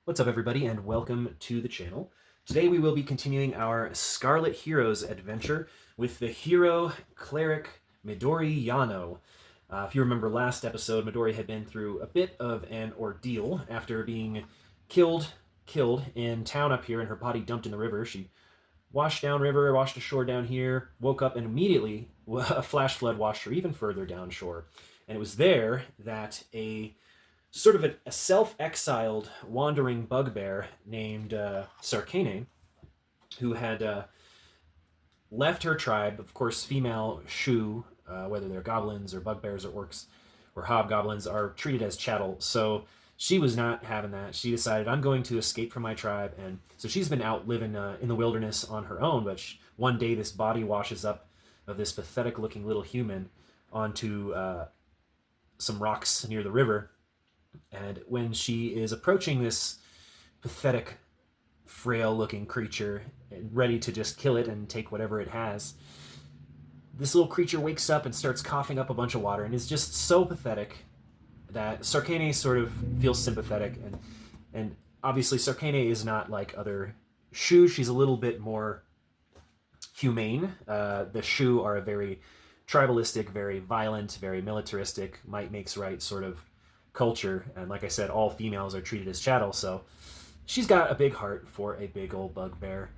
What's up, everybody, and welcome to the channel. Today we will be continuing our Scarlet Heroes adventure with the hero cleric Midori Yano. If you remember last episode, Midori had been through a bit of an ordeal after being killed in town up here and her body dumped in the river. She washed downriver, washed ashore down here, woke up, and immediately a flash flood washed her even further down shore. And it was there that a sort of a self-exiled wandering bugbear named Sarkene, who had left her tribe, of course, female Shu, whether they're goblins or bugbears or orcs or hobgoblins, are treated as chattel. So she was not having that. She decided, I'm going to escape from my tribe. And so she's been out living in the wilderness on her own. But one day, this body washes up of this pathetic looking little human onto some rocks near the river. And when she is approaching this pathetic, frail looking creature, ready to just kill it and take whatever it has, this little creature wakes up and starts coughing up a bunch of water and is just so pathetic that Sarkene sort of feels sympathetic. And obviously, Sarkene is not like other Shu. She's a little bit more humane. The Shu are a very tribalistic, very violent, very militaristic, might makes right sort of culture, and like I said, all females are treated as chattel, so she's got a big heart for a big old bugbear.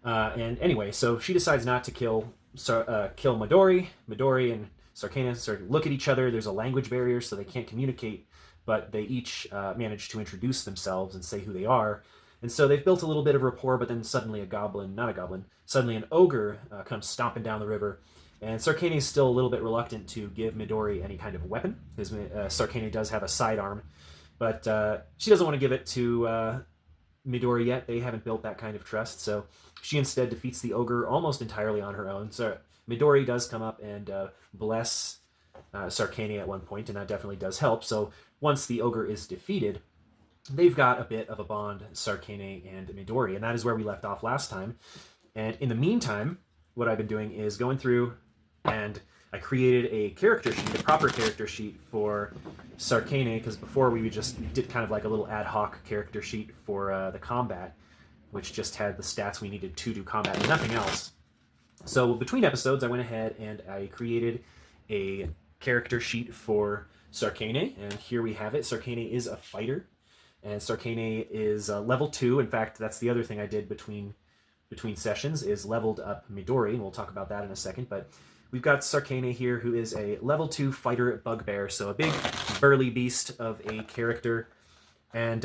And anyway, so she decides not to kill Midori. Midori and Sarkene start to look at each other. There's a language barrier, so they can't communicate, but they each manage to introduce themselves and say who they are. And so they've built a little bit of rapport, but then suddenly suddenly an ogre comes stomping down the river. And Sarkene is still a little bit reluctant to give Midori any kind of weapon, because Sarkene does have a sidearm, but she doesn't want to give it to Midori yet. They haven't built that kind of trust, so she instead defeats the ogre almost entirely on her own. So Midori does come up and bless Sarkene at one point, and that definitely does help. So once the ogre is defeated, they've got a bit of a bond, Sarkene and Midori, and that is where we left off last time. And in the meantime, what I've been doing is going through, and I created a character sheet, a proper character sheet for Sarkene, because before we just did kind of like a little ad hoc character sheet for the combat, which just had the stats we needed to do combat and nothing else. So between episodes, I went ahead and I created a character sheet for Sarkene, and here we have it. Sarkene is a fighter, and Sarkene is level 2. In fact, that's the other thing I did between sessions, is leveled up Midori, and we'll talk about that in a second. But we've got Sarkene here, who is a level 2 fighter bugbear, so a big burly beast of a character, and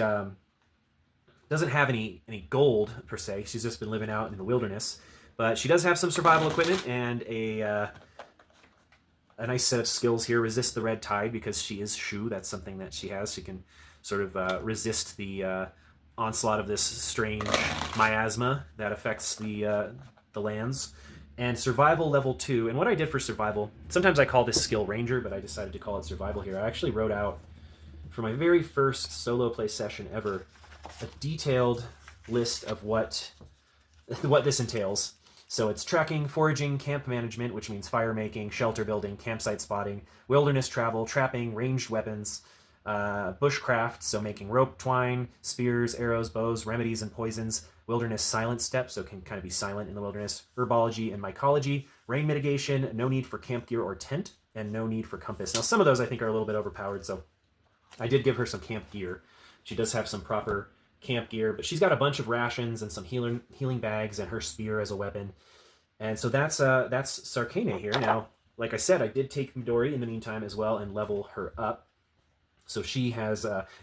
doesn't have any gold per se. She's just been living out in the wilderness, but she does have some survival equipment and a nice set of skills here. Resist the red tide, because she is Shu. That's something that she has. She can sort of resist the onslaught of this strange miasma that affects the lands. And survival level 2. And what I did for survival, sometimes I call this skill ranger, but I decided to call it survival here. I actually wrote out, for my very first solo play session ever, a detailed list of what this entails. So it's tracking, foraging, camp management, which means fire making, shelter building, campsite spotting, wilderness travel, trapping, ranged weapons, bushcraft, so making rope, twine, spears, arrows, bows, remedies, and poisons, wilderness silent step, so can kind of be silent in the wilderness, herbology and mycology, rain mitigation, no need for camp gear or tent, and no need for compass. Now, some of those I think are a little bit overpowered, so I did give her some camp gear. She does have some proper camp gear, but she's got a bunch of rations and some healing bags and her spear as a weapon. And so that's Sarkene here. Now, like I said, I did take Midori in the meantime as well and level her up. So she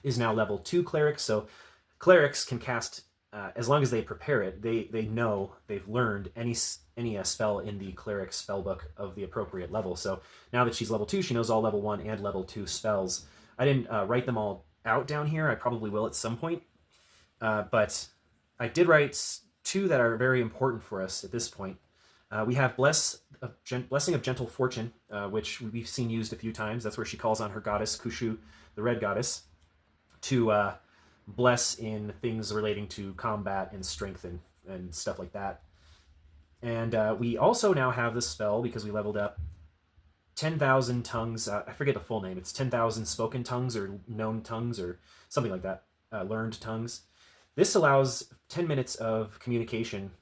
is now level 2 cleric. So clerics can cast, as long as they prepare it, they know, they've learned any spell in the cleric spellbook of the appropriate level. So now that she's level 2, she knows all level 1 and level 2 spells. I didn't write them all out down here. I probably will at some point. But I did write 2 that are very important for us at this point. We have Blessing of Gentle Fortune, which we've seen used a few times. That's where she calls on her goddess, Kushu, the red goddess, to bless in things relating to combat and strength and stuff like that. And we also now have this spell, because we leveled up, 10,000 tongues. I forget the full name. It's 10,000 spoken tongues or known tongues or something like that. Learned tongues. This allows 10 minutes of communication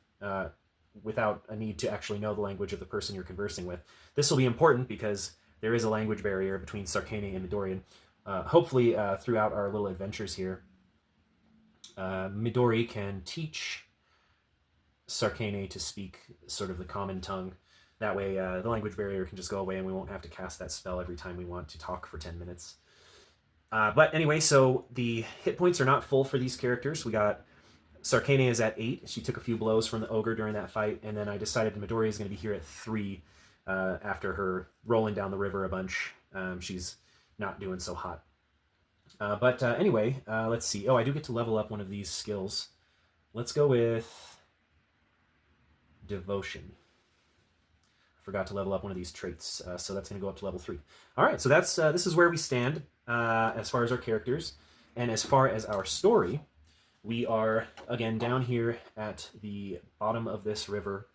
without a need to actually know the language of the person you're conversing with. This will be important because there is a language barrier between Sarkene and Midori. Hopefully, throughout our little adventures here, Midori can teach Sarkene to speak sort of the common tongue. That way, the language barrier can just go away and we won't have to cast that spell every time we want to talk for 10 minutes. But anyway, so the hit points are not full for these characters. We got Sarkene is at 8. She took a few blows from the ogre during that fight, and then I decided Midori is going to be here at 3 after her rolling down the river a bunch. She's not doing so hot. But anyway, let's see. Oh, I do get to level up one of these skills. Let's go with Devotion. Forgot to level up one of these traits, so that's going to go up to level 3. All right, so that's this is where we stand as far as our characters, and as far as our story, we are again down here at the bottom of this river,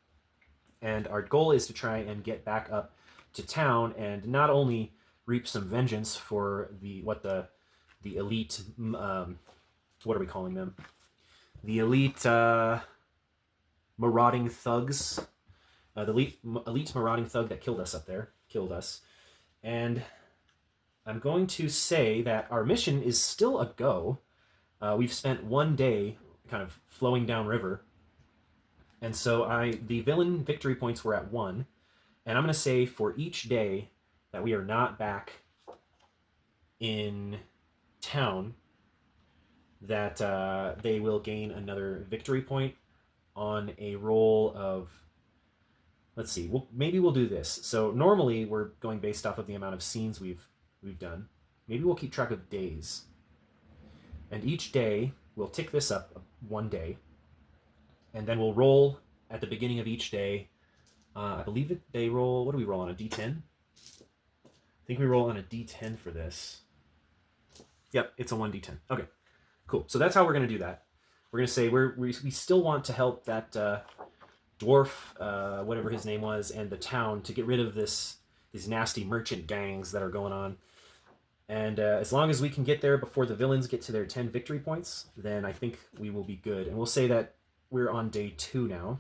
and our goal is to try and get back up to town and not only reap some vengeance for the elite what are we calling them? The elite marauding thugs. The elite marauding thug that killed us up there. Killed us. And I'm going to say that our mission is still a go. We've spent 1 day kind of flowing downriver. And so the villain victory points were at 1. And I'm going to say for each day that we are not back in town, that they will gain another victory point on a roll of... Let's see. Maybe we'll do this. So normally we're going based off of the amount of scenes we've done. Maybe we'll keep track of days. And each day we'll tick this up 1 day, and then we'll roll at the beginning of each day. I believe they roll. What do we roll on, a D10? I think we roll on a D10 for this. Yep, it's a 1D10. Okay, cool. So that's how we're going to do that. We're going to say we still want to help that dwarf, whatever his name was, and the town to get rid of these nasty merchant gangs that are going on. And as long as we can get there before the villains get to their 10 victory points, then I think we will be good. And we'll say that we're on day 2 now.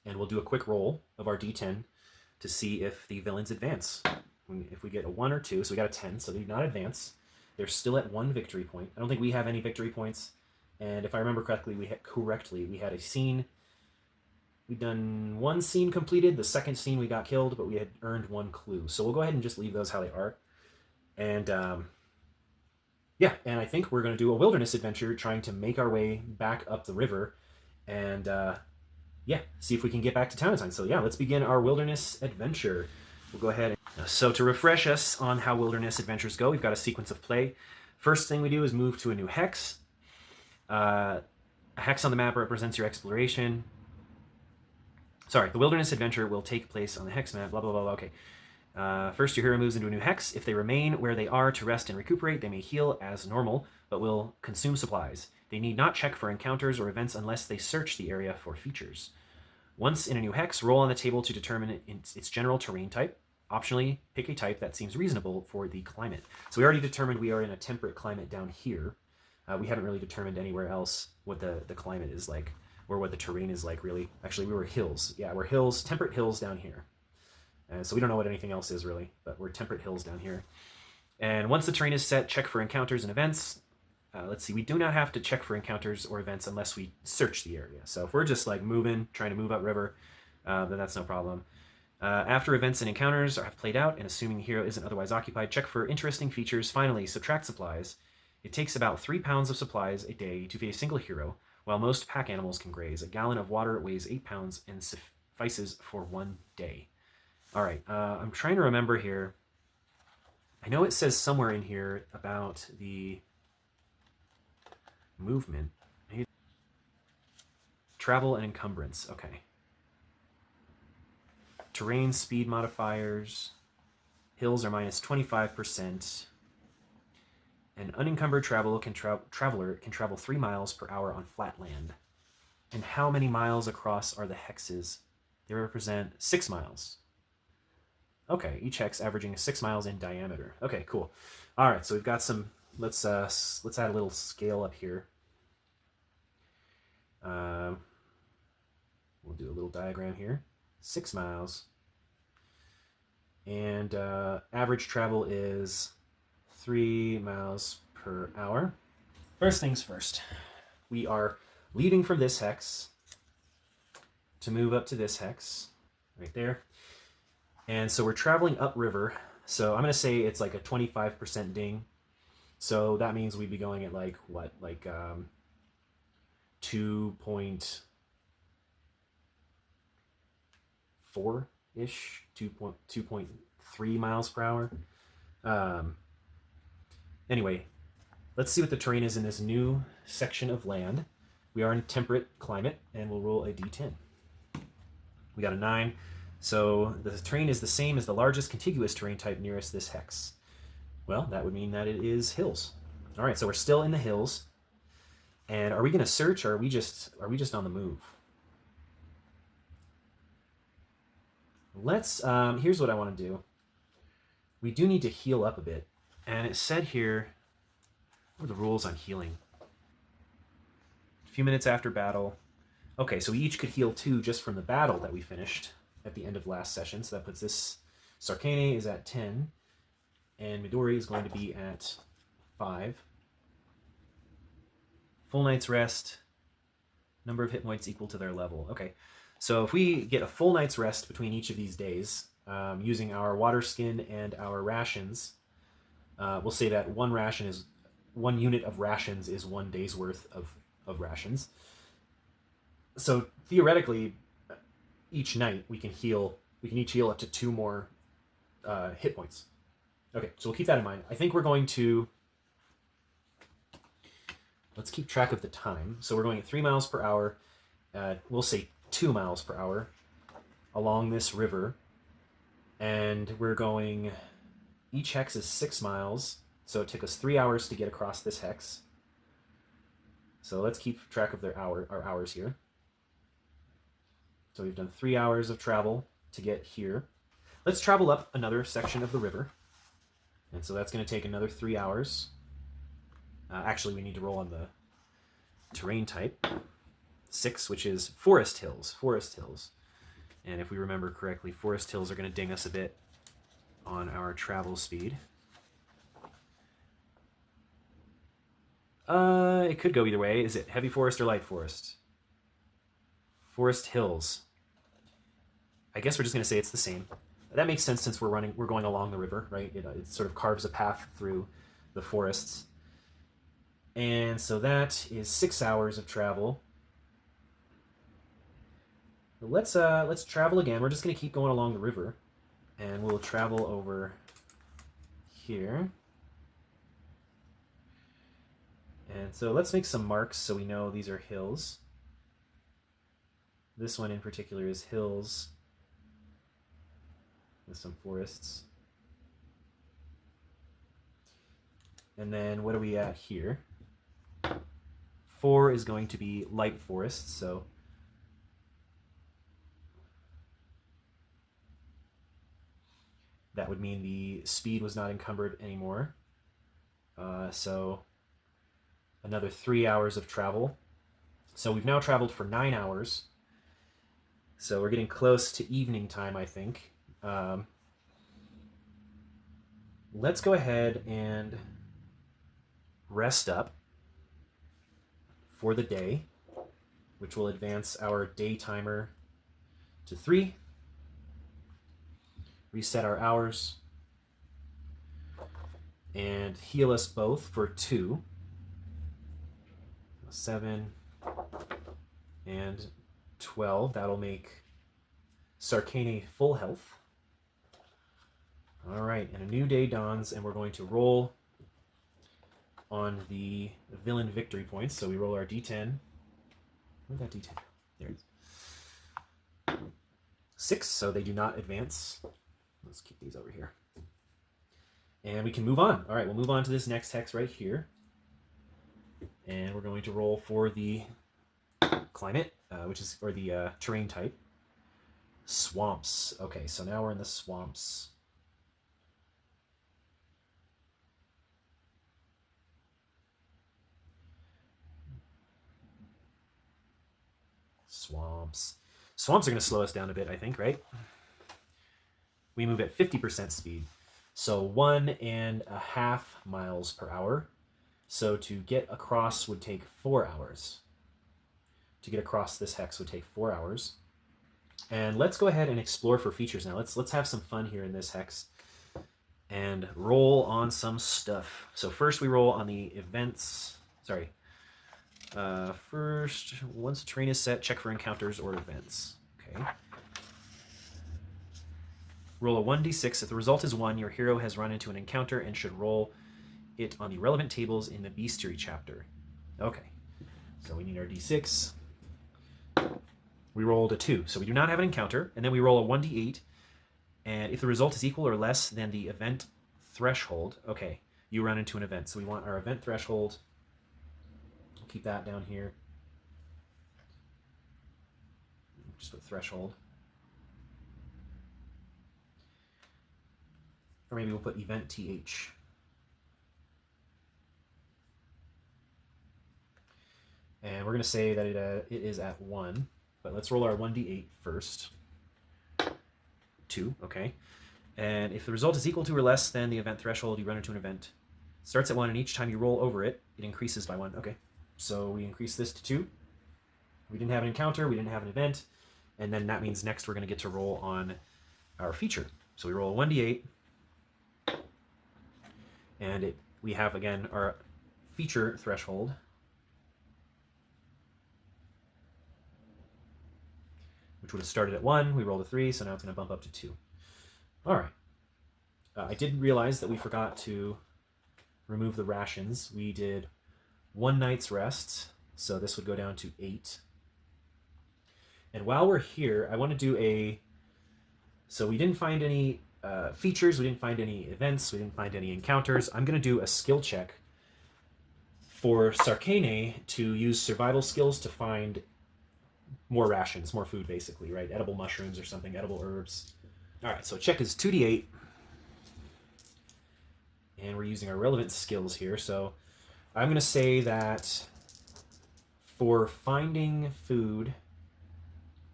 And we'll do a quick roll of our D10 to see if the villains advance. If we get a 1 or 2, so we got a 10, so they do not advance. They're still at 1 victory point. I don't think we have any victory points. And if I remember correctly, we had a scene. We'd done 1 scene completed. The second scene we got killed, but we had earned 1 clue. So we'll go ahead and just leave those how they are. And yeah, and I think we're going to do a wilderness adventure trying to make our way back up the river and yeah, see if we can get back to town in time. So yeah, let's begin our wilderness adventure. We'll go ahead. So to refresh us on how wilderness adventures go, we've got a sequence of play. First thing we do is move to a new hex. A hex on the map represents your exploration. Sorry, the wilderness adventure will take place on the hex map, blah, blah, blah, blah. Okay. First, your hero moves into a new hex. If they remain where they are to rest and recuperate, they may heal as normal, but will consume supplies. They need not check for encounters or events unless they search the area for features. Once in a new hex, roll on the table to determine its general terrain type. Optionally, pick a type that seems reasonable for the climate. So we already determined we are in a temperate climate down here. We haven't really determined anywhere else what the climate is like, or what the terrain is like, really. Actually, we were hills. Yeah, we're hills, temperate hills down here. So we don't know what anything else is, really, but we're temperate hills down here. And once the terrain is set, check for encounters and events. Let's see, we do not have to check for encounters or events unless we search the area. So if we're just like moving, trying to move upriver, then that's no problem. After events and encounters have played out, and assuming the hero isn't otherwise occupied, check for interesting features. Finally, subtract supplies. It takes about 3 pounds of supplies a day to feed a single hero, while most pack animals can graze. A gallon of water weighs 8 pounds and suffices for 1 day. All right, I'm trying to remember here. I know it says somewhere in here about the movement. Travel and encumbrance, okay. Terrain, speed modifiers. Hills are minus 25%. An unencumbered traveler can travel 3 miles per hour on flat land. And how many miles across are the hexes? They represent 6 miles. Okay, each hex averaging 6 miles in diameter. Okay, cool. All right, so we've got some. Let's add a little scale up here. We'll do a little diagram here. 6 miles. And average travel is 3 miles per hour. First things first, we are leaving from this hex to move up to this hex, right there. And so we're traveling upriver. So I'm going to say it's like a 25% ding. So that means we'd be going at like, what, like 2.4-ish, 2.3 miles per hour. Anyway, let's see what the terrain is in this new section of land. We are in temperate climate, and we'll roll a d10. We got a 9. So the terrain is the same as the largest contiguous terrain type nearest this hex. Well, that would mean that it is hills. All right, so we're still in the hills. And are we going to search, or are we just on the move? Let's, here's what I want to do. We do need to heal up a bit. And it said here, what are the rules on healing? A few minutes after battle. Okay, so we each could heal 2 just from the battle that we finished at the end of last session. So that puts this, Sarkene is at 10, and Midori is going to be at 5. Full night's rest, number of hit points equal to their level. Okay, so if we get a full night's rest between each of these days, using our water skin and our rations, we'll say that one unit of rations is 1 day's worth of rations. So theoretically, each night we can each heal up to 2 more hit points. Okay, so we'll keep that in mind. I think we're going to, let's keep track of the time. So we're going at 3 miles per hour. We'll say 2 miles per hour along this river. And we're going, each hex is 6 miles. So it took us 3 hours to get across this hex. So let's keep track of our hours here. So we've done 3 hours of travel to get here. Let's travel up another section of the river. And so that's going to take another 3 hours. Actually, we need to roll on the terrain type. 6, which is forest hills. Forest hills. And if we remember correctly, forest hills are going to ding us a bit on our travel speed. It could go either way. Is it heavy forest or light forest? Forest hills. I guess we're just going to say it's the same. That makes sense since we're going along the river, right? It sort of carves a path through the forests. And so that is 6 hours of travel. Let's travel again. We're just going to keep going along the river, and we'll travel over here. And so let's make some marks so we know these are hills. This one in particular is hills with some forests. And then what are we at here? 4 is going to be light forest, so that would mean the speed was not encumbered anymore. So another 3 hours of travel. So we've now traveled for 9 hours. So we're getting close to evening time, I think. Let's go ahead and rest up for the day, which will advance our day timer to 3. Reset our hours, and heal us both for 2. 7 and 12. That'll make Sarkene full health. All right, and a new day dawns, and we're going to roll on the villain victory points. So we roll our d10. Where'd that d10 go? There it is. 6, so they do not advance. Let's keep these over here. And we can move on. All right, we'll move on to this next hex right here. And we're going to roll for the climate, or the terrain type. Swamps. Okay, so now we're in the swamps. swamps. Swamps are going to slow us down a bit, I think, right? We move at 50% speed. So 1.5 miles per hour. So to get across would take 4 hours. To get across this hex would take 4 hours. And let's go ahead and explore for features now. Let's have some fun here in this hex and roll on some stuff. So first we roll on the events. Sorry. First, once the terrain is set, check for encounters or events. Okay. Roll a 1d6. If the result is 1, your hero has run into an encounter and should roll it on the relevant tables in the Bestiary chapter. Okay. So we need our d6. We rolled a 2, so we do not have an encounter, and then we roll a 1d8, and if the result is equal or less than the event threshold, okay, you run into an event. So we want our event threshold. We'll keep that down here. Just put threshold. Or maybe we'll put event th. And we're going to say that it is at 1. But let's roll our 1d8 first. 2, okay. And if the result is equal to or less than the event threshold, you run into an event. Starts at 1, and each time you roll over it, it increases by 1. Okay, so we increase this to 2. We didn't have an encounter, we didn't have an event, and then that means next we're going to get to roll on our feature. So we roll a 1d8, and we have, again, our feature threshold. Which would have started at 1. We rolled a 3, so now it's going to bump up to 2. All right. I did realize that we forgot to remove the rations. We did 1 night's rest, so this would go down to 8. And while we're here, I want to do a... So we didn't find any features, we didn't find any events, we didn't find any encounters. I'm going to do a skill check for Sarkene to use survival skills to find more rations, more food, basically, right? Edible mushrooms or something, edible herbs. All right, so check is 2d8. And we're using our relevant skills here. So I'm going to say that for finding food,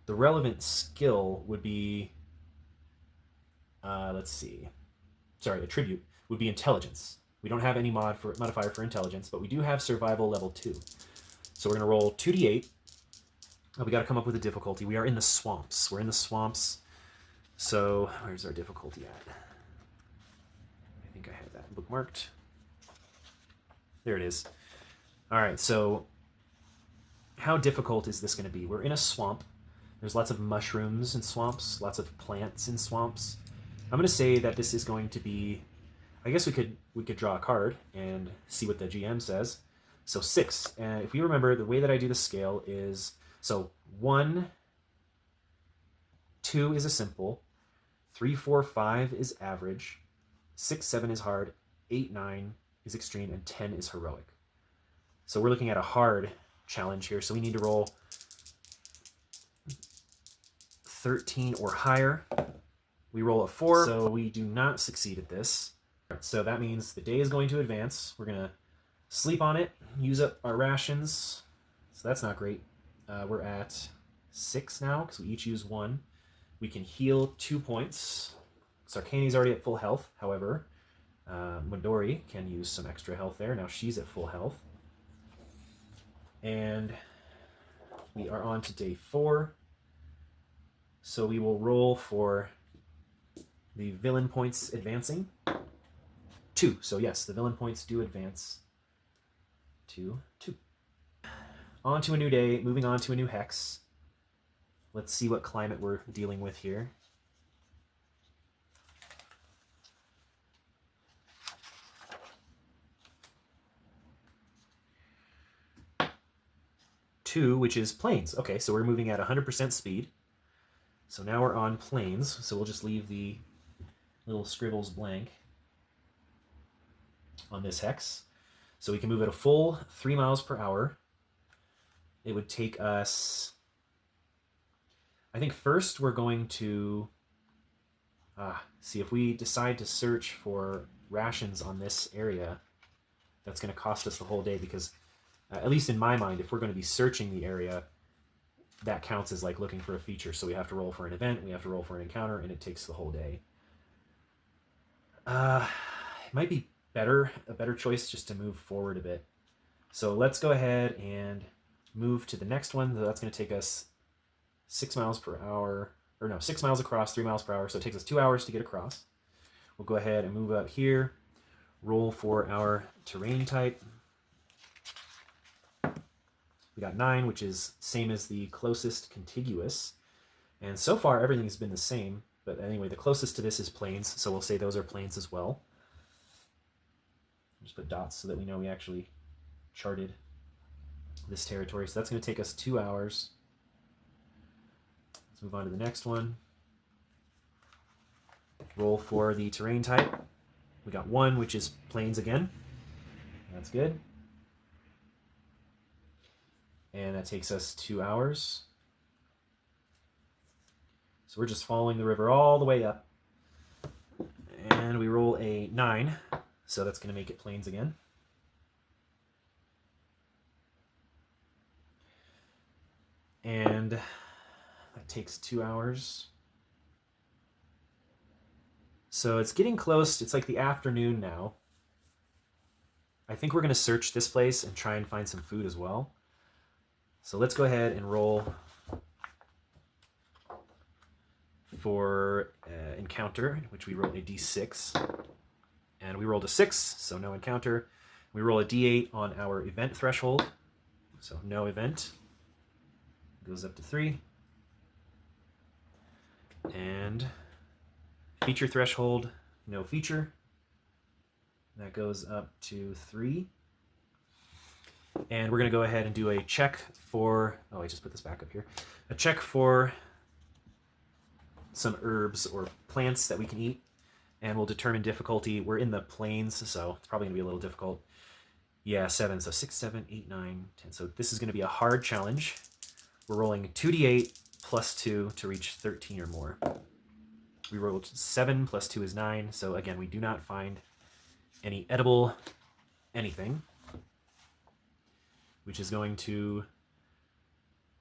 the relevant skill would be, let's see. Sorry, attribute would be intelligence. We don't have any modifier for intelligence, but we do have survival level 2. So we're going to roll 2d8. Oh, we got to come up with a difficulty. We are in the swamps. We're in the swamps. So where's our difficulty at? I think I had that bookmarked. There it is. All right, so how difficult is this going to be? We're in a swamp. There's lots of mushrooms in swamps, lots of plants in swamps. I'm going to say that this is going to be... I guess we could draw a card and see what the GM says. So 6. And if you remember, the way that I do the scale is... So 1, 2 is a simple, 3, 4, 5 is average, 6, 7 is hard, 8, 9 is extreme, and 10 is heroic. So we're looking at a hard challenge here, so we need to roll 13 or higher. We roll a 4, so we do not succeed at this. So that means the day is going to advance. We're going to sleep on it, use up our rations, so that's not great. We're at 6 now, because we each use 1. We can heal 2 points. Sarkene's already at full health, however. Midori can use some extra health there. Now she's at full health. And we are on to day 4. So we will roll for the villain points advancing. 2. So yes, the villain points do advance to 2. On to a new day, moving on to a new hex. Let's see what climate we're dealing with here. Two, which is plains. Okay, so we're moving at 100% speed. So now we're on plains, so we'll just leave the little scribbles blank on this hex. So we can move at a full 3 miles per hour. It would take us... I think first we're going to see if we decide to search for rations on this area. That's going to cost us the whole day because, at least in my mind, if we're going to be searching the area, that counts as like looking for a feature. So we have to roll for an event, we have to roll for an encounter, and it takes the whole day. It might be a better choice just to move forward a bit. So let's go ahead and move to the next one. That's going to take us 6 miles per hour, or no, 6 miles across, 3 miles per hour. So it takes us 2 hours to get across. We'll go ahead and move up here, roll for our terrain type. We got 9, which is same as the closest contiguous. And so far, everything's been the same. But anyway, the closest to this is plains, so we'll say those are plains as well. Just put dots so that we know we actually charted this territory. So that's going to take us 2 hours. Let's move on to the next one. Roll for the terrain type. We got 1, which is plains again. That's good. And that takes us 2 hours. So we're just following the river all the way up. And we roll a 9, so that's going to make it plains again. And that takes 2 hours. So it's getting close. It's like the afternoon now. I think we're going to search this place and try and find some food as well. So let's go ahead and roll for encounter, which we rolled a d6. And we rolled a 6, so no encounter. We roll a d8 on our event threshold, so no event. Goes up to 3. And feature threshold, no feature. That goes up to 3. And we're going to go ahead and do a check for, oh, I just put this back up here. A check for some herbs or plants that we can eat. And we'll determine difficulty. We're in the plains, so it's probably going to be a little difficult. Yeah, 7. So 6, 7, 8, 9, 10. So this is going to be a hard challenge. We're rolling 2d8 plus 2 to reach 13 or more. We rolled 7 plus 2 is 9. So again, we do not find any edible anything, which is going to...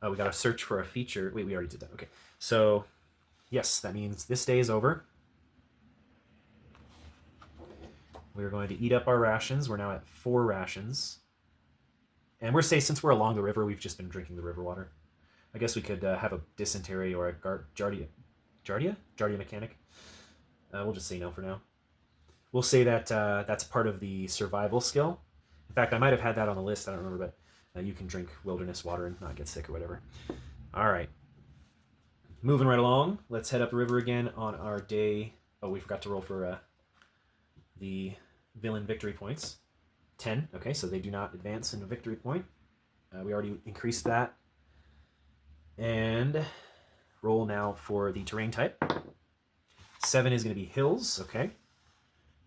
Oh, we got to search for a feature. Wait, we already did that. Okay. So yes, that means this day is over. We're going to eat up our rations. We're now at 4 rations. And we're safe since we're along the river. We've just been drinking the river water. I guess we could have a dysentery or a Giardia mechanic. We'll just say no for now. We'll say that that's part of the survival skill. In fact, I might have had that on the list. I don't remember, but you can drink wilderness water and not get sick or whatever. All right. Moving right along. Let's head up the river again on our day. Oh, we forgot to roll for the villain victory points. 10. Okay, so they do not advance in a victory point. We already increased that. And roll now for the terrain type. 7 is going to be hills. Okay,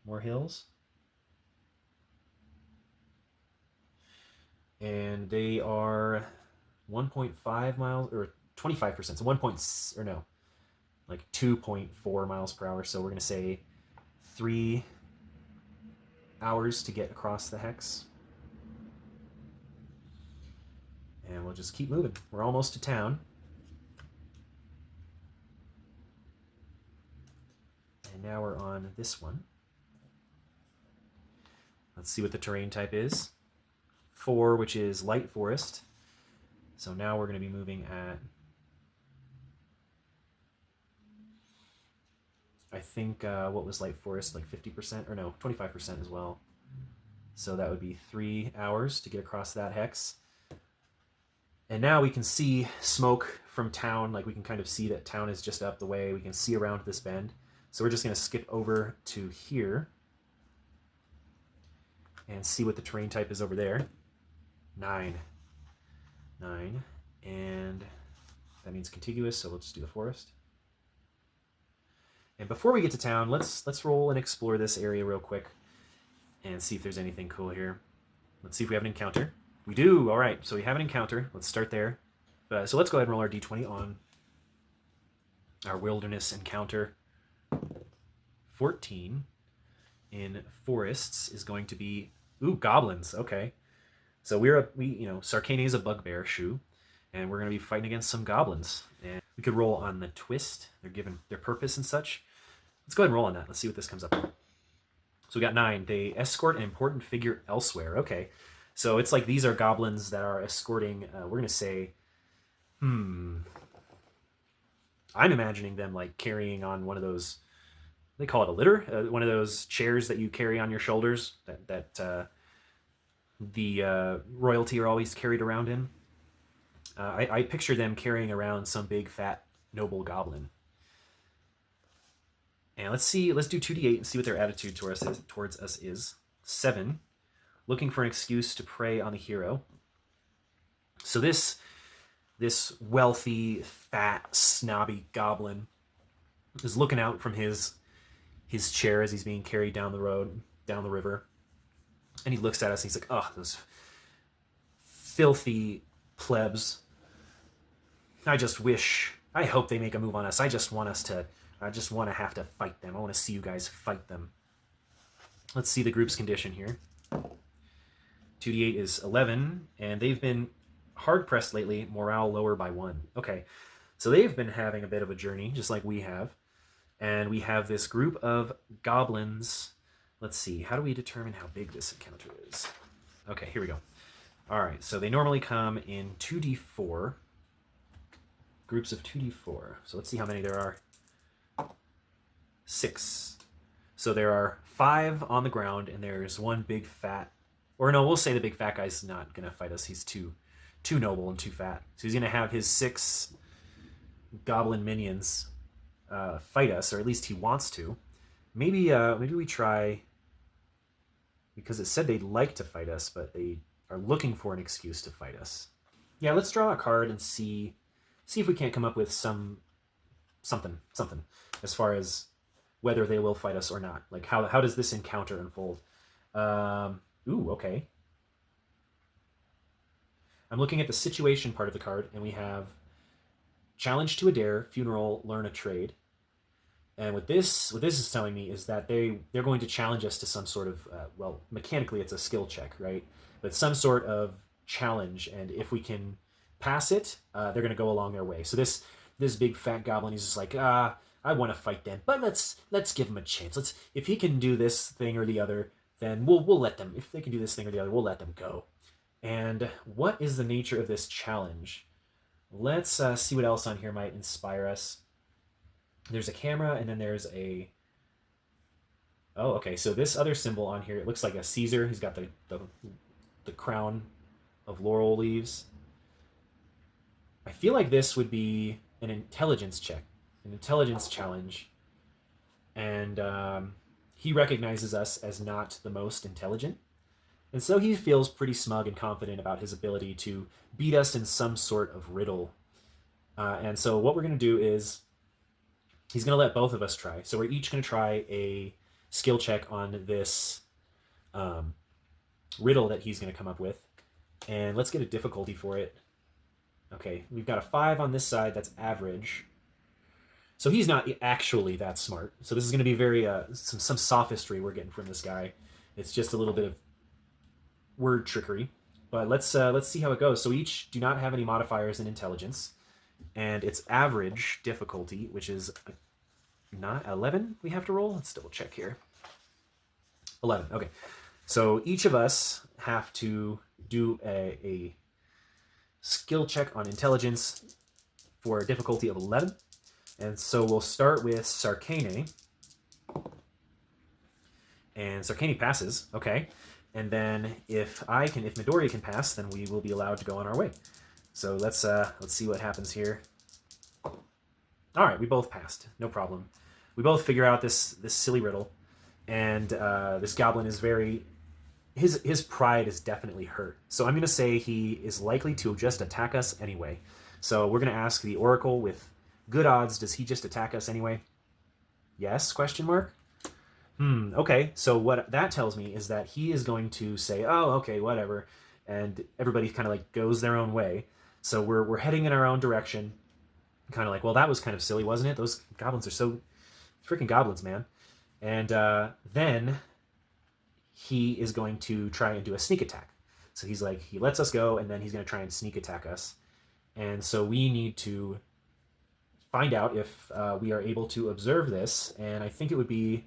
more hills. And they are 1.5 miles, or 25%. So 2.4 miles per hour. So we're going to say 3 hours to get across the hex. And we'll just keep moving. We're almost to town. And now we're on this one. Let's see what the terrain type is. 4, which is light forest. So now we're going to be moving at, I think, what was light forest? Like 50%? Or no, 25% as well. So that would be 3 hours to get across that hex. And now we can see smoke from town. Like we can kind of see that town is just up the way. We can see around this bend. So we're just going to skip over to here and see what the terrain type is over there. 9. And that means contiguous, so we'll just do the forest. And before we get to town, let's roll and explore this area real quick and see if there's anything cool here. Let's see if we have an encounter. We do. All right, so we have an encounter. Let's start there. So let's go ahead and roll our d20 on our wilderness encounter. 14 in forests is going to be, ooh, goblins. Okay, so Sarkene is a bugbear shoe, And we're going to be fighting against some goblins. And we could roll on the twist. They're given their purpose and such. Let's go ahead and roll on that. Let's see what this comes up with. So we got 9. They escort an important figure elsewhere. Okay. So it's like these are goblins that are escorting, we're going to say, I'm imagining them like carrying on one of those, they call it a litter, one of those chairs that you carry on your shoulders that the royalty are always carried around in. I picture them carrying around some big fat noble goblin. And let's do 2d8 and see what their attitude towards us is. 7, looking for an excuse to prey on the hero. So this wealthy, fat, snobby goblin is looking out from his chair as he's being carried down the river. And he looks at us and he's like, oh, those filthy plebs. I hope they make a move on us. I just want to have to fight them. I want to see you guys fight them. Let's see the group's condition here. 2d8 is 11, and they've been hard-pressed lately, morale lower by 1. Okay, so they've been having a bit of a journey, just like we have. And we have this group of goblins. Let's see, how do we determine how big this encounter is? Okay, here we go. All right, so they normally come in 2d4. Groups of 2d4. So let's see how many there are. 6. So there are 5 on the ground, and there's one big fat, or no, we'll say the big fat guy's not going to fight us. He's too noble and too fat. So he's going to have his 6 goblin minions fight us, or at least he wants to. Maybe we try, because it said they'd like to fight us, but they are looking for an excuse to fight us. Yeah, let's draw a card and see if we can't come up with something as far as whether they will fight us or not. Like how does this encounter unfold? Okay. I'm looking at the situation part of the card, and we have challenge to a dare, funeral, learn a trade. And what this is telling me is that they're going to challenge us to some sort of, mechanically it's a skill check, right? But some sort of challenge, and if we can pass it, they're going to go along their way. So this big fat goblin, he's just like, I want to fight them, but let's give him a chance. If he can do this thing or the other, then we'll let them. If they can do this thing or the other, we'll let them go. And what is the nature of this challenge? Let's see what else on here might inspire us. There's a camera, and then there's a... Oh, okay, so this other symbol on here, it looks like a Caesar. He's got the crown of laurel leaves. I feel like this would be an intelligence check, an intelligence challenge. And he recognizes us as not the most intelligent. And so he feels pretty smug and confident about his ability to beat us in some sort of riddle. And so what we're going to do is he's going to let both of us try. So we're each going to try a skill check on this riddle that he's going to come up with. And let's get a difficulty for it. Okay, we've got a 5 on this side. That's average. So he's not actually that smart. So this is going to be very some sophistry we're getting from this guy. It's just a little bit of word trickery. But let's see how it goes. So we each do not have any modifiers in intelligence. And it's average difficulty, which is not 11 we have to roll. Let's double check here. 11, okay. So each of us have to do a skill check on intelligence for a difficulty of 11. And so we'll start with Sarkene. And Sarkene passes, okay. And then if Midori can pass, then we will be allowed to go on our way. So let's see what happens here. All right, we both passed, no problem. We both figure out this silly riddle, and this goblin is his pride is definitely hurt. So I'm going to say he is likely to just attack us anyway. So we're going to ask the Oracle with good odds, does he just attack us anyway? Yes, question mark? Okay, so what that tells me is that he is going to say, oh, okay, whatever, and everybody kind of like goes their own way. So we're heading in our own direction, kind of like, well, that was kind of silly, wasn't it? Those goblins are so freaking goblins, man. And then he is going to try and do a sneak attack. So he's like, he lets us go, and then he's going to try and sneak attack us. And so we need to find out if we are able to observe this. And I think it would be...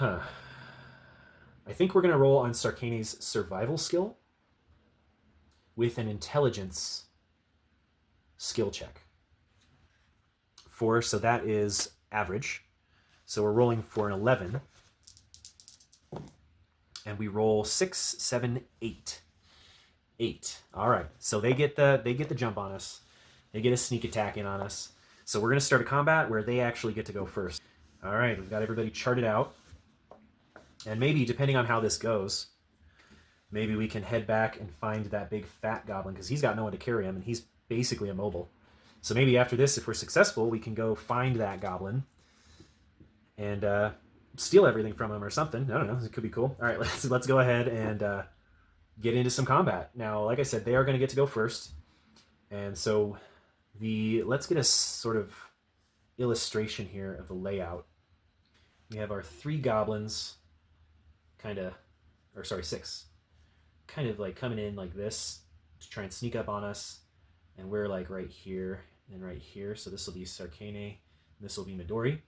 I think we're going to roll on Sarkene's survival skill with an intelligence skill check. 4, so that is average. So we're rolling for an 11. And we roll 6, 7, 8. 8. All right. So they get the jump on us. They get a sneak attack in on us. So we're going to start a combat where they actually get to go first. All right. We've got everybody charted out. And maybe, depending on how this goes, maybe we can head back and find that big fat goblin, because he's got no one to carry him, and he's basically immobile. So maybe after this, if we're successful, we can go find that goblin and steal everything from him or something. I don't know. It could be cool. All right, let's go ahead and get into some combat. Now, like I said, they are going to get to go first. And so let's get a sort of illustration here of the layout. We have our 3 goblins, or sorry, 6, kind of like coming in like this to try and sneak up on us. And we're like right here and right here. So this will be Sarkene, and this will be Midori.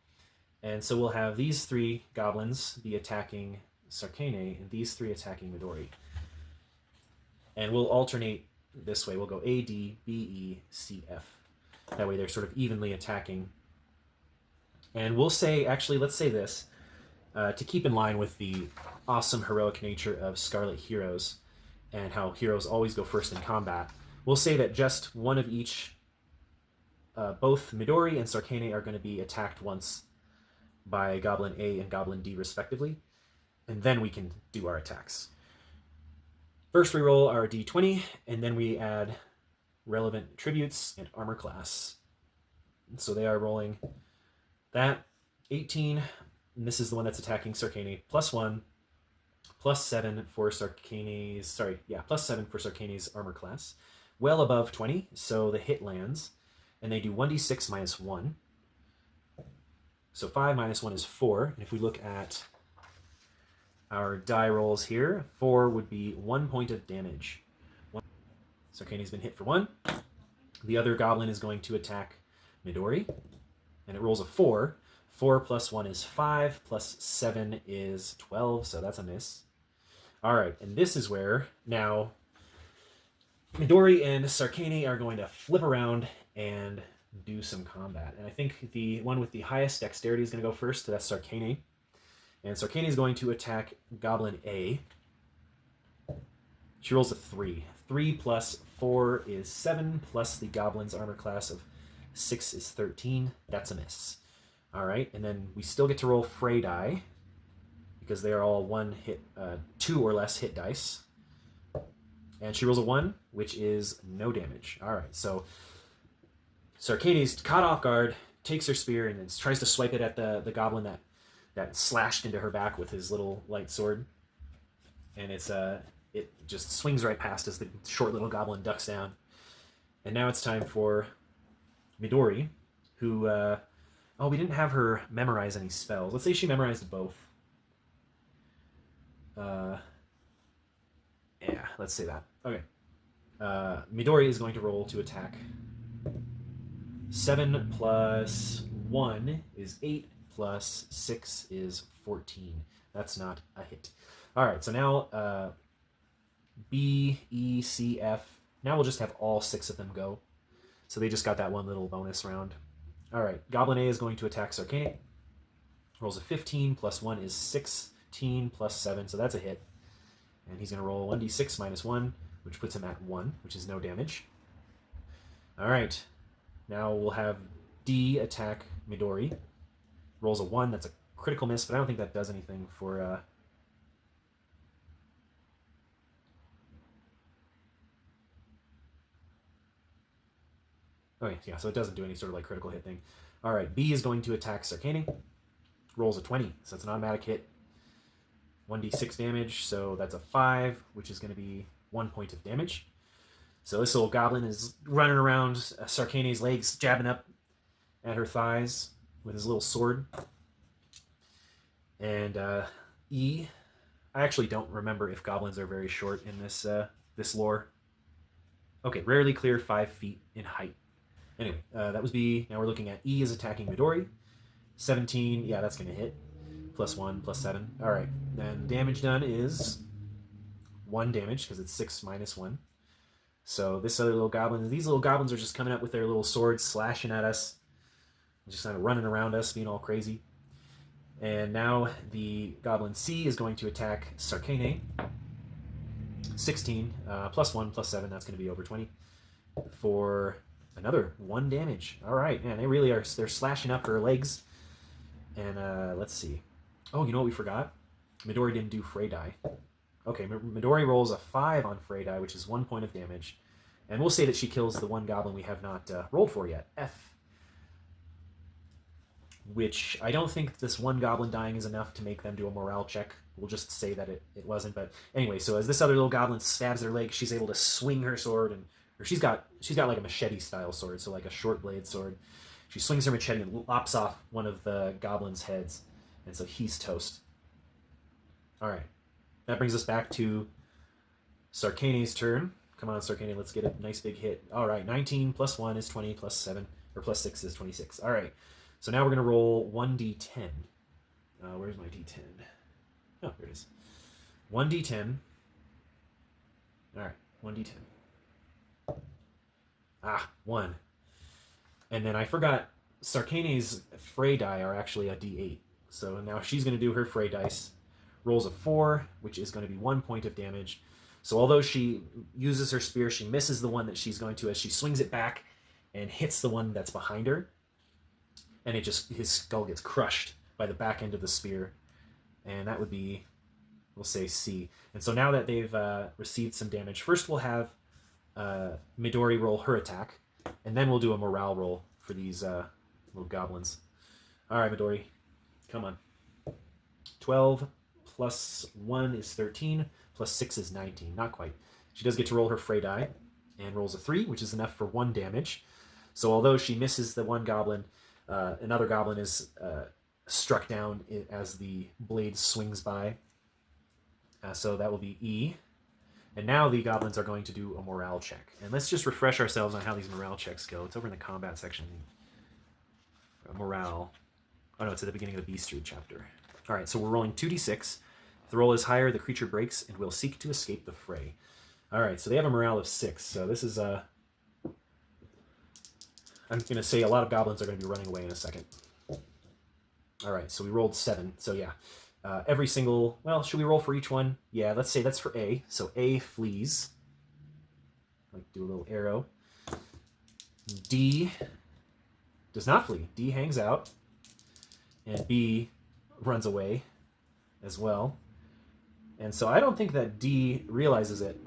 And so we'll have these 3 goblins be attacking Sarkene, and these 3 attacking Midori. And we'll alternate this way. We'll go A, D, B, E, C, F. That way they're sort of evenly attacking. And we'll say, actually, let's say this, to keep in line with the awesome heroic nature of Scarlet Heroes and how heroes always go first in combat. We'll say that just one of each, both Midori and Sarkene are going to be attacked once by Goblin A and Goblin D respectively, and then we can do our attacks. First we roll our d20, and then we add relevant tributes and armor class. So they are rolling that 18, and this is the one that's attacking Sarkene, +1, +7 for Sarkene's, +7 for Sarkene's armor class. Well above 20, so the hit lands, and they do 1d6 minus 1. So 5 minus 1 is 4, and if we look at our die rolls here, 4 would be 1 point of damage. Sarkene's been hit for 1. The other goblin is going to attack Midori, and it rolls a 4. 4 plus 1 is 5, plus 7 is 12, so that's a miss. All right, and this is where now Midori and Sarkene are going to flip around and do some combat. And I think the one with the highest dexterity is going to go first, so that's Sarkene. And Sarkene is going to attack Goblin A. She rolls a 3. 3 plus 4 is 7, plus the Goblin's armor class of 6 is 13. That's a miss. All right, and then we still get to roll fray die, because they are all 2 or less hit dice. And she rolls a 1, which is no damage. All right, so Sarkene's caught off guard, takes her spear, and then tries to swipe it at the goblin that slashed into her back with his little light sword. And it just swings right past as the short little goblin ducks down. And now it's time for Midori, who... we didn't have her memorize any spells. Let's say she memorized both. Yeah, let's say that. Okay. Midori is going to roll to attack. 7 plus 1 is 8, plus 6 is 14. That's not a hit. All right, so now B, E, C, F. Now we'll just have all 6 of them go. So they just got that one little bonus round. All right, Goblin A is going to attack Sarkene. Rolls a 15, plus 1 is 16, plus 7, so that's a hit. And he's going to roll 1d6 minus 1, which puts him at 1, which is no damage. All right, now we'll have D attack Midori. Rolls a 1, that's a critical miss, but I don't think that does anything for... Okay, yeah, so it doesn't do any sort of like critical hit thing. All right, B is going to attack Sarkene. Rolls a 20, so it's an automatic hit. 1d6 damage, so that's a 5, which is going to be 1 point of damage. So this little goblin is running around Sarkene's legs, jabbing up at her thighs with his little sword. And E, I actually don't remember if goblins are very short in this lore. Okay, rarely clear 5 feet in height. Anyway, that was B. Now we're looking at E is attacking Midori. 17, yeah, that's going to hit. +1, +7. All right, then damage done is 1 damage because it's 6 minus 1. So this other little goblin, these little goblins are just coming up with their little swords, slashing at us, just kind of running around us, being all crazy. And now the goblin C is going to attack Sarkene. 16, +1, +7, that's going to be over 20, for another 1 damage. All right, man, they really are, they're slashing up her legs. And let's see. Oh, you know what we forgot? Midori didn't do Fray die. Okay, Midori rolls a 5 on Fray die, which is 1 point of damage. And we'll say that she kills the one goblin we have not rolled for yet, F. Which I don't think this one goblin dying is enough to make them do a morale check. We'll just say that it wasn't. But anyway, so as this other little goblin stabs her leg, she's able to swing her sword, or she's got like a machete style sword, so like a short blade sword. She swings her machete and lops off one of the goblin's heads, and so he's toast. All right, that brings us back to Sarkene's turn. Come on, Sarkene, let's get a nice big hit. All right, 19 +1 is 20, +7, or +6 is 26. All right, so now we're going to roll 1d10. Where's my d10? Oh, there it is. 1d10. All right, 1d10. 1. And then I forgot, Sarkene's Fray die are actually a d8. So now she's going to do her Fray dice. Rolls a 4, which is going to be 1 point of damage. So although she uses her spear, she misses the one that she's going to as she swings it back and hits the one that's behind her. And his skull gets crushed by the back end of the spear. And that would be, we'll say C. And so now that they've received some damage, first we'll have Midori roll her attack, and then we'll do a morale roll for these little goblins. All right, Midori, come on. 12 +1 is 13, +6 is 19. Not quite. She does get to roll her Fray die, and rolls a 3, which is enough for 1 damage. So although she misses the one goblin, another goblin is struck down as the blade swings by. So that will be E. And now the goblins are going to do a morale check. And let's just refresh ourselves on how these morale checks go. It's over in the combat section. Morale. Oh no, it's at the beginning of the Beast Street chapter. All right, so we're rolling 2d6. If the roll is higher, the creature breaks and will seek to escape the fray. All right, so they have a morale of 6. So this is I'm going to say a lot of goblins are going to be running away in a second. All right, so we rolled 7. So yeah, every single... Well, should we roll for each one? Yeah, let's say that's for A. So A flees. Like do a little arrow. D does not flee. D hangs out. And B runs away as well. And so I don't think that D realizes it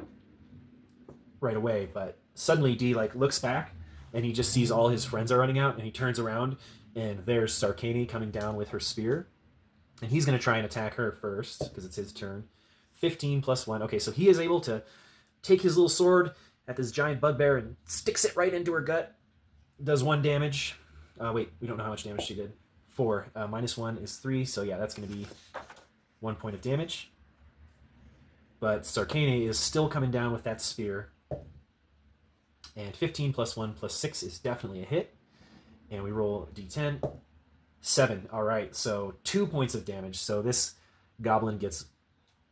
right away, but suddenly D looks back and he just sees all his friends are running out, and he turns around and there's Sarkene coming down with her spear. And he's going to try and attack her first because it's his turn. 15 +1. Okay, so he is able to take his little sword at this giant bugbear and sticks it right into her gut. Does 1 damage. Wait, we don't know how much damage she did. 4. -1 is 3, so yeah, that's going to be 1 point of damage. But Sarkene is still coming down with that spear. And 15 +1 +6 is definitely a hit. And we roll d10. 7. All right, so 2 points of damage. So this goblin gets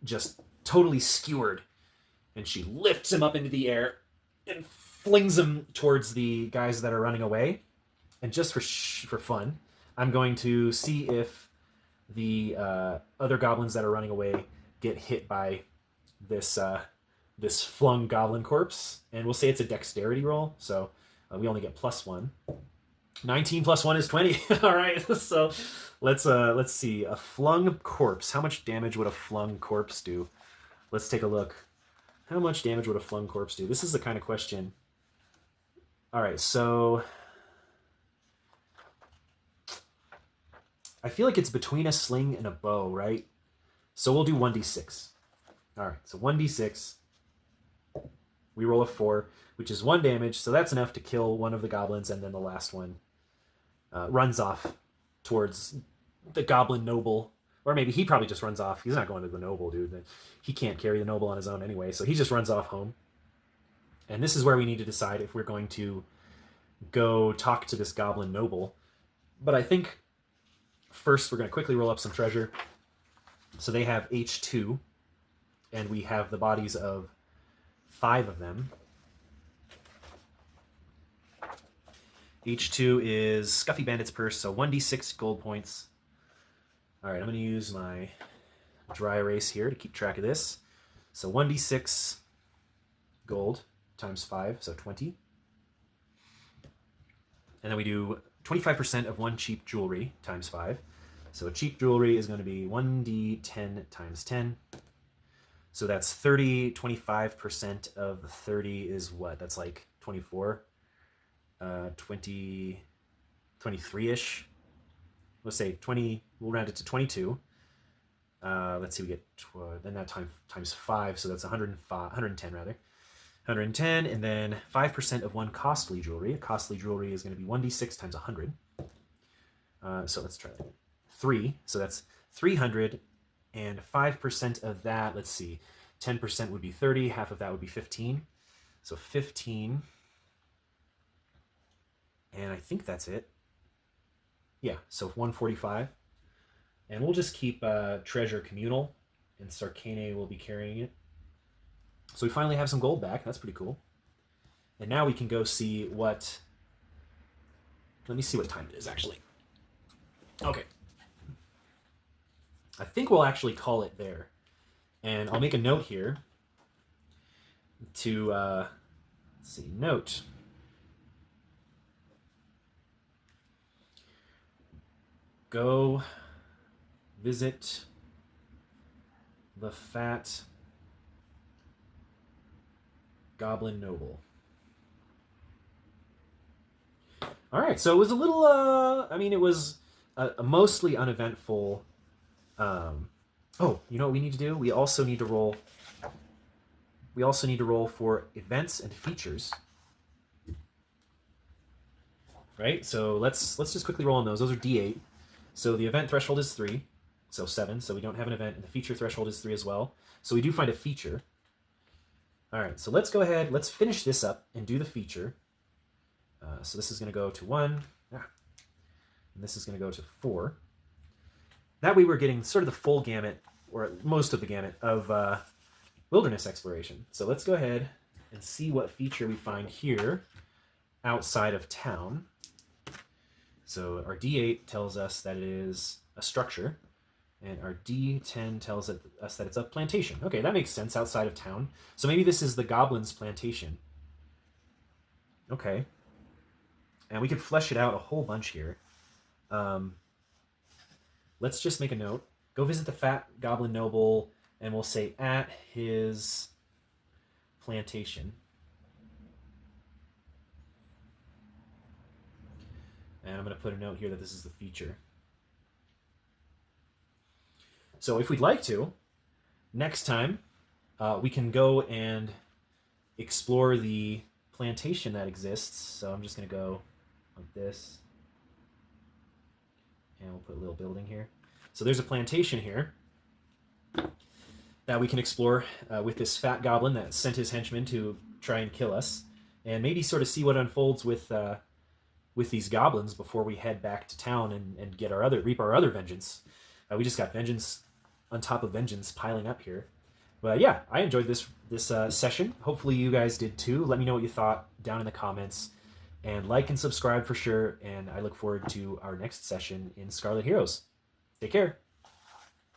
just totally skewered. And she lifts him up into the air and flings him towards the guys that are running away. And just for fun, I'm going to see if the other goblins that are running away get hit by this this flung goblin corpse. And we'll say it's a dexterity roll, so we only get +1. 19 +1 is 20. All right, so let's see. A flung corpse. How much damage would a flung corpse do? Let's take a look. How much damage would a flung corpse do? This is the kind of question. All right, so I feel like it's between a sling and a bow, right? So we'll do 1d6. All right, so 1d6. We roll a 4, which is 1 damage, so that's enough to kill one of the goblins, and then the last one runs off towards the goblin noble. Or maybe he probably just runs off. He's not going to the noble, dude. He can't carry the noble on his own anyway, so he just runs off home. And this is where we need to decide if we're going to go talk to this goblin noble. But I think first we're going to quickly roll up some treasure. So they have H2, and we have the bodies of 5 of them. H2 is Scuffy Bandit's Purse, so 1d6 gold points. All right, I'm going to use my dry erase here to keep track of this. So 1d6 gold times 5, so 20. And then we do 25% of 1 cheap jewelry times 5. So cheap jewelry is going to be 1d10 times 10. So that's 30, 25% of 30 is what? That's like 24, 20, 23-ish. Let's say 20, we'll round it to 22. Let's see, we get, then that times 5, so that's 110 rather. 110, and then 5% of 1 costly jewelry. Costly jewelry is going to be 1d6 times 100. So let's try that. 3, so that's 300, and 5% of that, let's see, 10% would be 30, half of that would be 15. So 15, and I think that's it. Yeah, so 145. And we'll just keep treasure communal, and Sarkene will be carrying it. So we finally have some gold back. That's pretty cool. And now we can go see what... Let me see what time it is, actually. Okay. I think we'll actually call it there. And I'll make a note here to, let's see, note. Go visit the fat Goblin Noble. All right, so it was a little, I mean, it was a mostly uneventful, oh, you know what we need to do? We also need to roll for events and features. Right, so let's just quickly roll on those. Those are D8. So the event threshold is 3, so 7, so we don't have an event, and the feature threshold is 3 as well. So we do find a feature. All right, so let's go ahead, let's finish this up and do the feature. So this is going to go to 1, and this is going to go to 4. That way we're getting sort of the full gamut, or most of the gamut, of wilderness exploration. So let's go ahead and see what feature we find here outside of town. So our D8 tells us that it is a structure, and our D10 tells us that it's a plantation. Okay, that makes sense, outside of town. So maybe this is the Goblins' plantation. Okay. And we could flesh it out a whole bunch here. Let's just make a note. Go visit the fat Goblin Noble, and we'll say at his plantation. And I'm going to put a note here that this is the feature. So if we'd like to, next time, we can go and explore the plantation that exists. So I'm just going to go like this. And we'll put a little building here. So there's a plantation here that we can explore with this fat goblin that sent his henchmen to try and kill us. And maybe sort of see what unfolds with these goblins before we head back to town and get reap our other vengeance. We just got vengeance on top of vengeance piling up here. But yeah, I enjoyed this session. Hopefully you guys did too. Let me know what you thought down in the comments. And like and subscribe for sure. And I look forward to our next session in Scarlet Heroes. Take care.